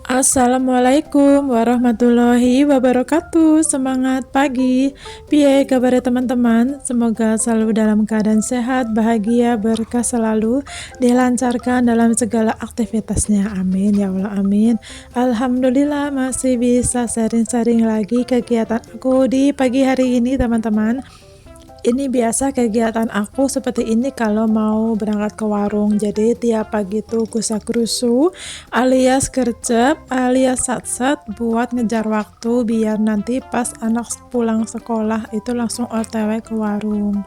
Assalamualaikum warahmatullahi wabarakatuh. Semangat pagi. Piye kabar teman-teman? Semoga selalu dalam keadaan sehat, bahagia, berkah selalu, dilancarkan dalam segala aktivitasnya. Amin ya Allah, amin. Alhamdulillah masih bisa sharing-sharing lagi kegiatan aku di pagi hari ini, teman-teman. Ini biasa kegiatan aku seperti ini kalau mau berangkat ke warung. Jadi tiap pagi tuh kusa-krusu alias gercep alias sat-sat buat ngejar waktu biar nanti pas anak pulang sekolah itu langsung OTW ke warung.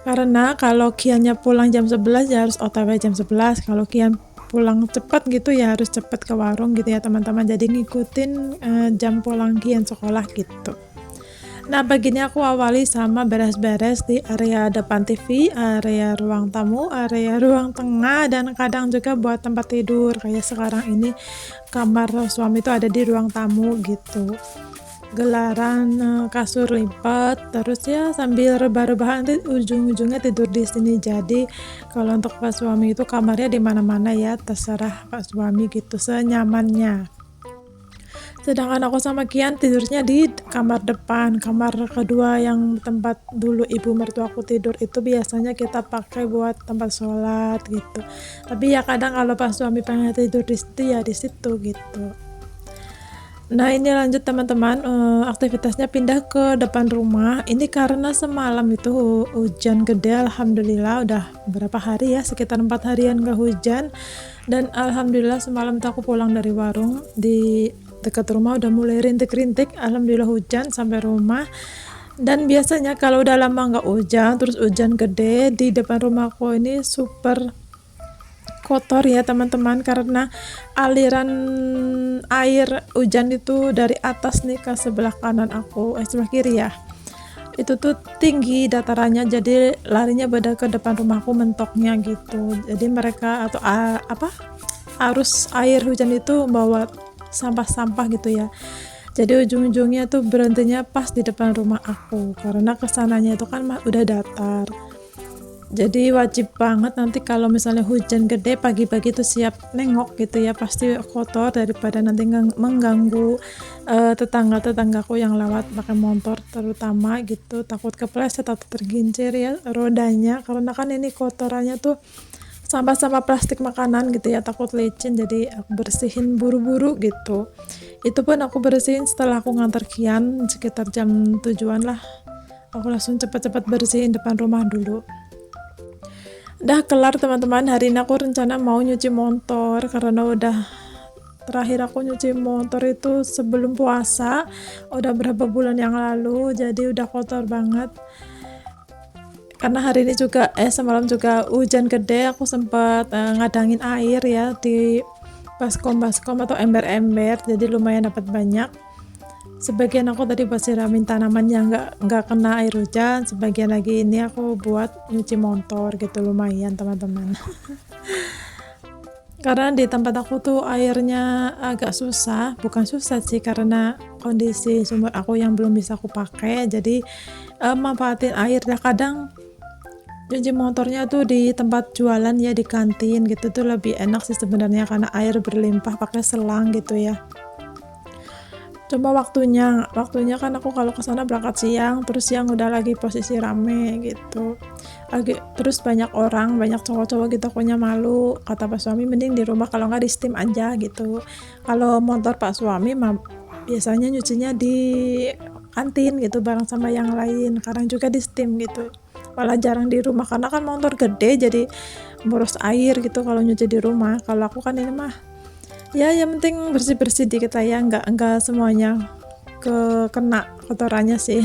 Karena kalau kiannya pulang jam 11 ya harus OTW jam 11. Kalau kian pulang cepat gitu ya harus cepat ke warung gitu ya teman-teman. Jadi ngikutin jam pulang kian sekolah gitu. Nah, pagi ini aku awali sama beres-beres di area depan TV, area ruang tamu, area ruang tengah, dan kadang juga buat tempat tidur. Kayak sekarang ini kamar suami itu ada di ruang tamu gitu. Gelaran kasur lipat, terus ya sambil rebah-rebahan nanti ujung-ujungnya tidur di sini. Jadi kalau untuk Pak suami itu kamarnya di mana-mana ya, terserah Pak suami gitu senyamannya. Sedangkan aku sama Kian tidurnya di kamar depan. Kamar kedua yang tempat dulu ibu mertuaku tidur itu biasanya kita pakai buat tempat sholat gitu. Tapi ya kadang kalau pas suami pengen tidur di situ ya di situ gitu. Nah, ini lanjut teman-teman, aktivitasnya pindah ke depan rumah. Ini karena semalam itu hujan gede, alhamdulillah udah berapa hari ya, sekitar 4 harian gak hujan. Dan alhamdulillah semalam tuh aku pulang dari warung, di dekat rumah udah mulai rintik-rintik, alhamdulillah hujan sampai rumah. Dan biasanya kalau udah lama nggak hujan, terus hujan gede, di depan rumahku ini super kotor ya teman-teman, karena aliran air hujan itu dari atas nih ke sebelah kanan aku, sebelah kiri ya, itu tuh tinggi datarannya, jadi larinya pada ke depan rumahku mentoknya gitu. Jadi mereka atau arus air hujan itu bawa sampah-sampah gitu ya, jadi ujung-ujungnya tuh berhentinya pas di depan rumah aku, karena kesananya itu kan udah datar. Jadi wajib banget nanti kalau misalnya hujan gede pagi-pagi tuh siap nengok gitu ya, pasti kotor daripada nanti mengganggu tetangga-tetanggaku yang lewat pakai motor terutama gitu, takut kepleset atau tergincir ya rodanya, karena kan ini kotorannya tuh sampah-sampah plastik makanan gitu ya, takut licin, jadi aku bersihin buru-buru gitu. Itu pun aku bersihin setelah aku ngantar Kian sekitar jam 7-an lah, aku langsung cepet-cepet bersihin depan rumah dulu. Udah kelar teman-teman, hari ini aku rencana mau nyuci motor karena udah terakhir aku nyuci motor itu sebelum puasa, udah berapa bulan yang lalu, jadi udah kotor banget. Karena hari ini juga semalam juga hujan gede, aku sempat ngadangin air ya di baskom atau ember-ember, jadi lumayan dapat banyak. Sebagian aku tadi buat siramin tanaman yang nggak kena air hujan, sebagian lagi ini aku buat nyuci motor gitu, lumayan teman-teman. Karena di tempat aku tuh airnya agak susah, bukan susah sih, karena kondisi sumur aku yang belum bisa aku pakai, jadi manfaatin air. Nah, kadang cuci motornya tuh di tempat jualan ya, di kantin gitu tuh lebih enak sih sebenarnya, karena air berlimpah pakai selang gitu ya. Coba waktunya kan aku kalau kesana berangkat siang, terus siang udah lagi posisi rame gitu, lagi terus banyak orang, banyak cowok-cowok gitu, akunya malu. Kata Pak suami mending di rumah, kalau nggak di steam aja gitu. Kalau motor Pak suami biasanya nyucinya di kantin gitu bareng sama yang lain, kadang juga di steam gitu, malah jarang di rumah karena kan motor gede, jadi boros air gitu kalau nyuci di rumah. Kalau aku kan ini mah ya yang penting bersih-bersih dikit lah ya, enggak semuanya kena kotorannya sih.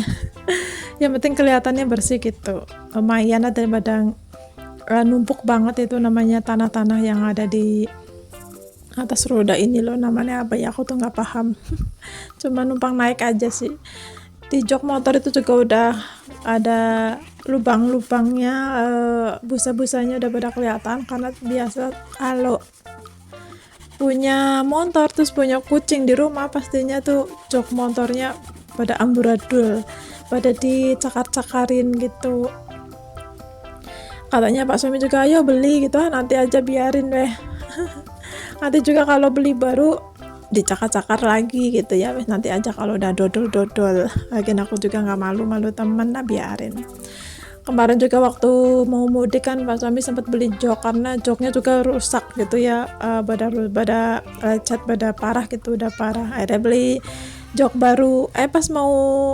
Yang penting kelihatannya bersih gitu, lumayan lah daripada numpuk banget. Itu namanya tanah-tanah yang ada di atas roda ini loh, namanya apa ya, aku tuh nggak paham. Cuma numpang naik aja sih. Di jok motor itu juga udah ada lubang-lubangnya, busa-busanya udah pada kelihatan, karena biasa kalau punya motor terus punya kucing di rumah pastinya tuh jok motornya pada amburadul, pada dicakar-cakarin gitu. Katanya Pak suami juga ayo beli gitu, nanti aja biarin deh. Nanti juga kalau beli baru dicakar-cakar lagi gitu ya, nanti aja kalau udah dodol-dodol. Lagian aku juga nggak malu temen, nah biarin. Kemarin juga waktu mau mudik kan Pak suami sempat beli jok karena joknya juga rusak gitu ya, pada lecet, pada parah gitu, udah parah. Akhirnya beli jok baru. Pas mau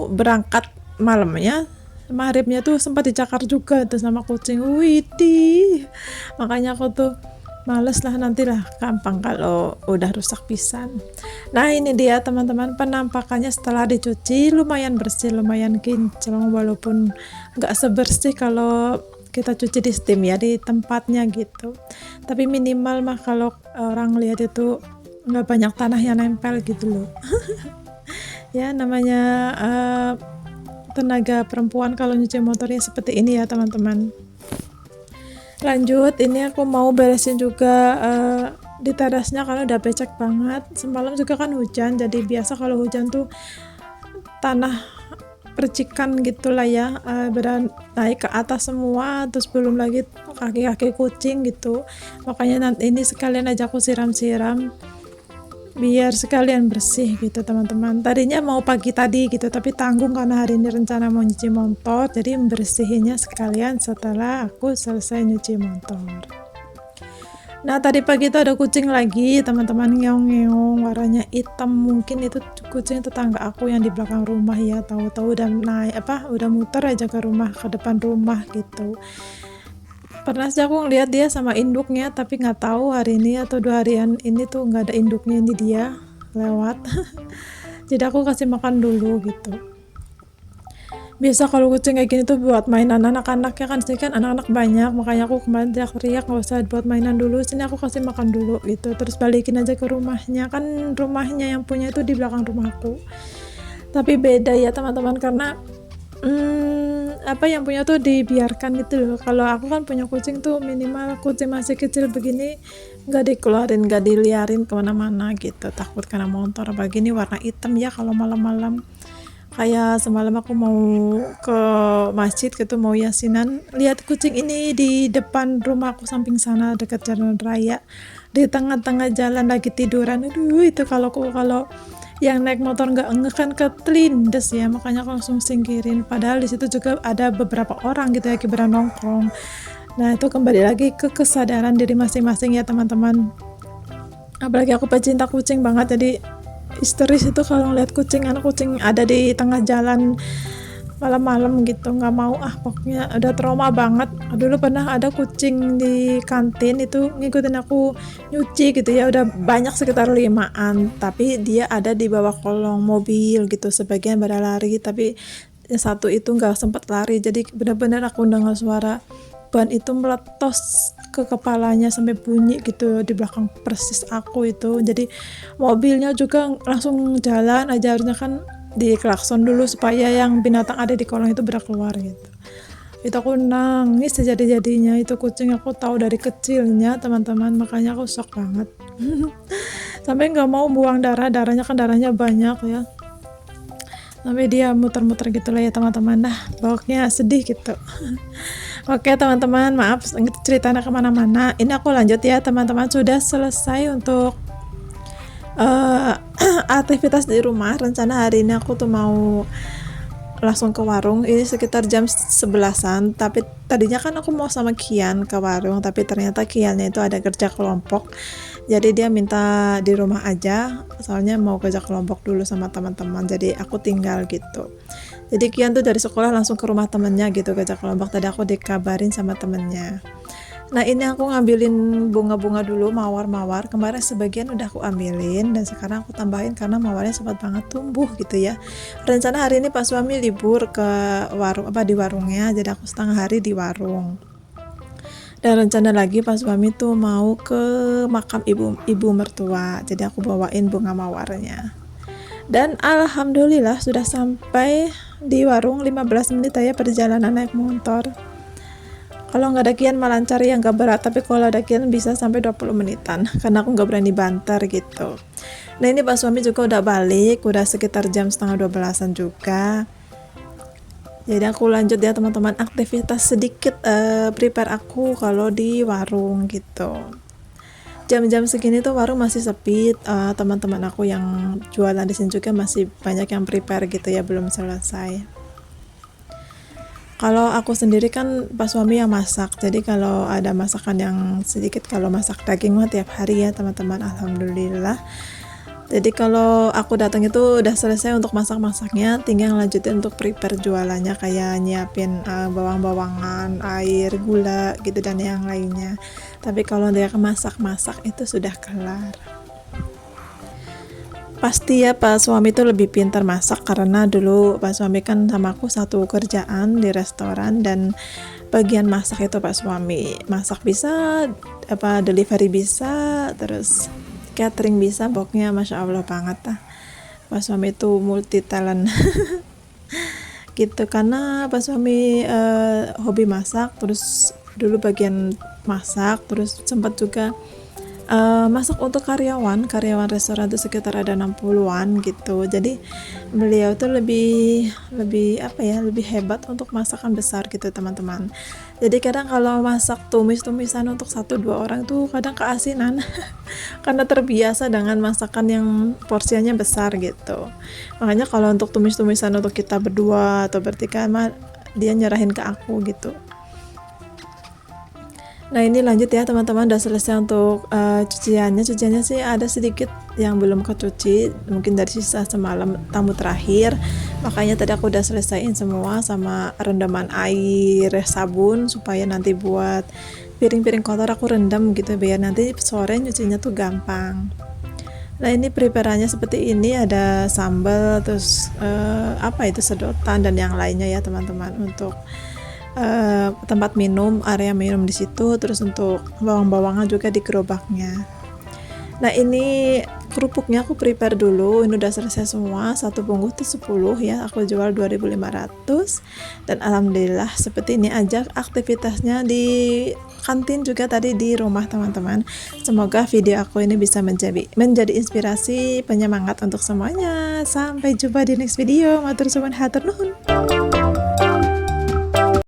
berangkat malamnya, maghribnya tuh sempat dicakar juga tuh sama kucing. Widih, makanya aku tuh males lah, nantilah gampang kalau udah rusak pisan. Nah ini dia teman-teman, penampakannya setelah dicuci lumayan bersih, lumayan kinclong, walaupun nggak sebersih kalau kita cuci di steam ya di tempatnya gitu, tapi minimal mah kalau orang lihat itu nggak banyak tanah yang nempel gitu loh. Ya namanya tenaga perempuan kalau nyuci motornya seperti ini ya teman-teman. Lanjut, ini aku mau beresin juga di terasnya karena udah becek banget. Semalam juga kan hujan, jadi biasa kalau hujan tuh tanah percikan gitulah ya, naik ke atas semua, terus belum lagi kaki-kaki kucing gitu. Makanya nanti ini sekalian aja aku siram-siram biar sekalian bersih gitu teman-teman. Tadinya mau pagi tadi gitu, tapi tanggung karena hari ini rencana mau nyuci motor, jadi bersihinnya sekalian setelah aku selesai nyuci motor. Nah tadi pagi itu ada kucing lagi teman-teman, ngeong-ngeong, warnanya hitam. Mungkin itu kucing tetangga aku yang di belakang rumah ya, tahu-tahu udah udah muter aja ke depan rumah gitu. Pernah sih aku ngeliat dia sama induknya, tapi nggak tahu hari ini atau 2 harian ini tuh nggak ada induknya, ini dia lewat. Jadi aku kasih makan dulu gitu. Biasa kalau kucing kayak gini tuh buat mainan anak-anak ya kan, sini kan anak-anak banyak, makanya aku kemarin teriak-teriak nggak usah buat mainan dulu, sini aku kasih makan dulu gitu, terus balikin aja ke rumahnya. Kan rumahnya yang punya itu di belakang rumahku, tapi beda ya teman-teman, karena yang punya tuh dibiarkan gitu loh. Kalau aku kan punya kucing tuh minimal kucing masih kecil begini nggak dikeluarin, nggak diliarin kemana-mana gitu, takut kena motor. Apalagi ini warna hitam ya kalau malam-malam. Kayak semalam aku mau ke masjid gitu, mau yasinan, lihat kucing ini di depan rumahku samping sana dekat jalan raya, di tengah-tengah jalan lagi tiduran. Aduh itu kalau yang naik motor nggak ngeh kan ketelindes ya, makanya aku langsung singkirin. Padahal di situ juga ada beberapa orang gitu ya, kibaran nongkrong. Nah itu kembali lagi ke kesadaran diri masing-masing ya teman-teman. Apalagi aku pecinta kucing banget, jadi histeris itu kalau ngeliat anak kucing ada di tengah jalan malam-malam gitu, nggak mau pokoknya udah trauma banget. Dulu pernah ada kucing di kantin itu ngikutin aku nyuci gitu ya, udah banyak sekitar 5-an, tapi dia ada di bawah kolong mobil gitu, sebagian pada lari, tapi satu itu nggak sempat lari. Jadi benar-benar aku dengar suara ban itu meletos ke kepalanya sampai bunyi gitu di belakang persis aku itu. Jadi mobilnya juga langsung jalan aja, harusnya kan diklakson dulu supaya yang binatang ada di kolong itu berak keluar gitu. Itu aku nangis sejadi-jadinya. Itu kucing aku tahu dari kecilnya teman-teman, makanya aku shock banget. Sampai nggak mau buang darahnya kan darahnya banyak ya, sampai dia muter-muter gitu lah ya teman-teman. Nah pokoknya sedih gitu. Oke teman-teman, maaf ceritanya kemana-mana. Ini aku lanjut ya teman-teman, sudah selesai untuk aktivitas di rumah. Rencana hari ini aku tuh mau langsung ke warung, ini sekitar jam 11-an, tapi tadinya kan aku mau sama Kian ke warung, tapi ternyata Kiannya itu ada kerja kelompok, jadi dia minta di rumah aja, soalnya mau kerja kelompok dulu sama teman-teman, jadi aku tinggal gitu. Jadi Kian tuh dari sekolah langsung ke rumah temennya gitu, kerja kelompok. Tadi aku dikabarin sama temennya. Nah ini aku ngambilin bunga-bunga dulu, mawar-mawar. Kemarin sebagian udah aku ambilin dan sekarang aku tambahin karena mawarnya sempat banget tumbuh gitu ya. Rencana hari ini Pak suami libur ke warung di warungnya, jadi aku setengah hari di warung. Dan rencana lagi Pak suami tuh mau ke makam ibu mertua, jadi aku bawain bunga mawarnya. Dan alhamdulillah sudah sampai di warung 15 menit aja perjalanan naik motor. Kalau nggak ada Kian malah cari yang nggak berat, tapi kalau ada Kian bisa sampai 20 menitan karena aku nggak berani banter gitu. Nah ini Pak suami juga udah balik, udah sekitar jam 11:30 juga. Jadi aku lanjut ya teman-teman, aktivitas sedikit prepare aku kalau di warung gitu. jam-jam segini tuh warung masih sepi. Teman-teman aku yang jualan di sini juga masih banyak yang prepare gitu ya, belum selesai. Kalau aku sendiri kan pas suami yang masak, jadi kalau ada masakan yang sedikit, kalau masak daging mah tiap hari ya teman-teman, alhamdulillah. Jadi kalau aku datang itu udah selesai untuk masak-masaknya, tinggal lanjutin untuk prepare jualannya, kayak nyiapin bawang-bawangan, air, gula gitu dan yang lainnya. Tapi kalau dia masak-masak itu sudah kelar. Pasti ya Pak suami itu lebih pintar masak, karena dulu Pak suami kan sama aku satu kerjaan di restoran, dan bagian masak itu Pak suami. Masak bisa, delivery bisa, terus catering bisa, pokoknya Masya Allah banget lah. Pak suami itu multi talent gitu, karena Pak suami hobi masak, terus dulu bagian masak, terus sempat juga masak untuk karyawan restoran itu sekitar ada 60-an gitu. Jadi beliau tuh lebih lebih hebat untuk masakan besar gitu teman-teman. Jadi kadang kalau masak tumis-tumisan untuk 1-2 orang tuh kadang keasinan karena terbiasa dengan masakan yang porsinya besar gitu. Makanya kalau untuk tumis-tumisan untuk kita berdua atau bertiga mah dia nyerahin ke aku gitu. Nah ini lanjut ya teman-teman, udah selesai untuk cuciannya sih ada sedikit yang belum kecuci, mungkin dari sisa semalam tamu terakhir, makanya tadi aku udah selesaiin semua sama rendaman air sabun, supaya nanti buat piring-piring kotor aku rendam gitu, biar nanti sore nyucinya tuh gampang. Nah ini preparannya seperti ini, ada sambal, terus sedotan dan yang lainnya ya teman-teman, untuk tempat minum, area minum di situ, terus untuk bawang-bawangan juga di gerobaknya. Nah ini kerupuknya aku prepare dulu, ini udah selesai semua, satu bungkus tuh 10 ya, aku jual 2.500, dan alhamdulillah seperti ini aja aktivitasnya di kantin juga tadi di rumah teman-teman. Semoga video aku ini bisa menjadi inspirasi, penyemangat untuk semuanya. Sampai jumpa di next video. Matur suwun hatur nuhun.